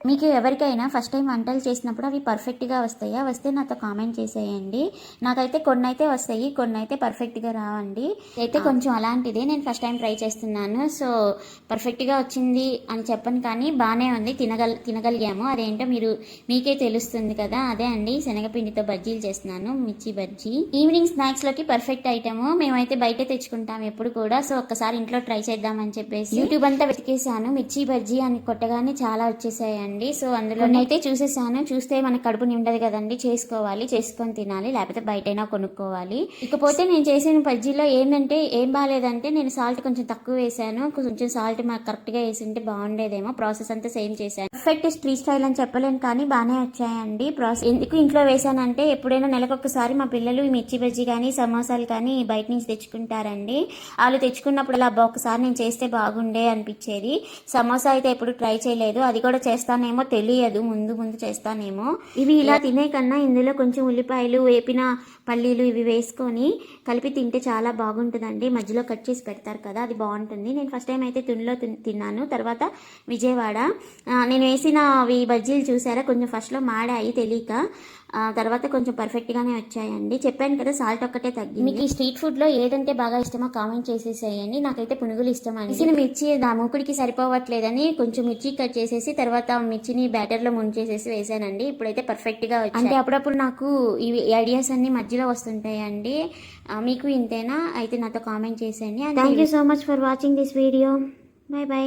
మీకు ఎవరికైనా first time వంటలు చేసినప్పుడు అవి పర్ఫెక్ట్గా వస్తాయా? వస్తే నాతో కామెంట్ చేసేయండి. నాకైతే కొన్ని అయితే వస్తాయి, కొన్ని అయితే పర్ఫెక్ట్గా రావండి. అయితే కొంచెం అలాంటిదే, నేను ఫస్ట్ టైం ట్రై చేస్తున్నాను. సో పర్ఫెక్ట్గా వచ్చింది అని చెప్పను, కానీ బాగానే ఉంది, తినగలిగాము. అదేంటో మీకే తెలుస్తుంది కదా. అదే అండి, శనగపిండితో బజ్జీలు చేస్తున్నాను, మిర్చి బజ్జీ. ఈవినింగ్ స్నాక్స్లోకి పర్ఫెక్ట్ ఐటమ్. మేమైతే బయట తెచ్చుకుంటాం ఎప్పుడు కూడా. సో ఒక్కసారి ఇంట్లో ట్రై చేద్దామని చెప్పేసి యూట్యూబ్ అంతా వెతికేసాను. మిర్చి బజ్జీ అని కొట్టగానే చాలా వచ్చేసాయండి. సో అందులోనైతే చూసేసాను. చూస్తే మనకు కడుపు నిండదు కదండి, చేసుకొని తినాలి, లేకపోతే బయటైనా కొనుక్కోవాలి. ఇకపోతే నేను చేసిన బజ్జీలో ఏంటంటే ఏం బాగాలేదంటే, నేను సాల్ట్ కొంచెం తక్కువ వేసాను. కొంచెం సాల్ట్ మాకు కరెక్ట్గా వేసింటే బాగుండేదేమో. ప్రాసెస్ అంతా సేమ్ చేశాను. పర్ఫెక్ట్ స్ట్రీట్ స్టైల్ అని చెప్పలేను, కానీ బాగానే వచ్చాయండి. ప్రాసెస్ ఎందుకు ఇంట్లో వేసానంటే, ఎప్పుడైనా నెలకొకసారి మా పిల్లలు మిర్చి బజ్జీ కానీ సమోసాలు కానీ బయట నుంచి తెచ్చుకుంటారండి. వాళ్ళు తెచ్చుకున్నప్పుడు అలా ఒకసారి నేను చేస్తే బాగుండే అనిపించేది. సమోసా అయితే ఎప్పుడు ట్రై చేయలేదు, అది కూడా చేస్తానేమో తెలియదు, ముందు చేస్తానేమో. ఇవి ఇలా తినే కన్నా ఇందులో కొంచెం ఉల్లిపాయలు, వేపిన పల్లీలు ఇవి వేసుకొని కలిపి తింటే చాలా బాగుంటుందండి. మధ్యలో కట్ చేసి పెడతారు కదా, అది బాగుంటుంది. నేను ఫస్ట్ టైం అయితే తునిలో తిన్నాను, తర్వాత విజయవాడ. నేను వేసిన అవి బజ్జీలు చూసారా, కొంచెం ఫస్ట్లో మాడాయి తెలియక, తర్వాత కొంచెం పర్ఫెక్ట్గానే వచ్చాయండి. చెప్పాను కదా సాల్ట్ ఒక్కటే తగ్గింది. మీకు ఈ స్ట్రీట్ ఫుడ్లో ఏదంటే బాగా ఇష్టమో కామెంట్ చేసేసేయండి. నాకైతే పునుగులు ఇష్టం అండి. వేసిన మిర్చి నా మూకుడికి సరిపోవట్లేదని కొంచెం మిర్చి కట్ చేసేసి తర్వాత మిర్చిని బ్యాటర్లో ముంచేసేసి వేసానండి. ఇప్పుడైతే పర్ఫెక్ట్గా వచ్చాయి. అంటే అప్పుడప్పుడు నాకు ఈ ఐడియాస్ అన్ని మధ్యలో వస్తుంటాయండి. మీకు ఇంతేనా? అయితే నాతో కామెంట్ చేసేయండి. Thank you so much for watching this video. By.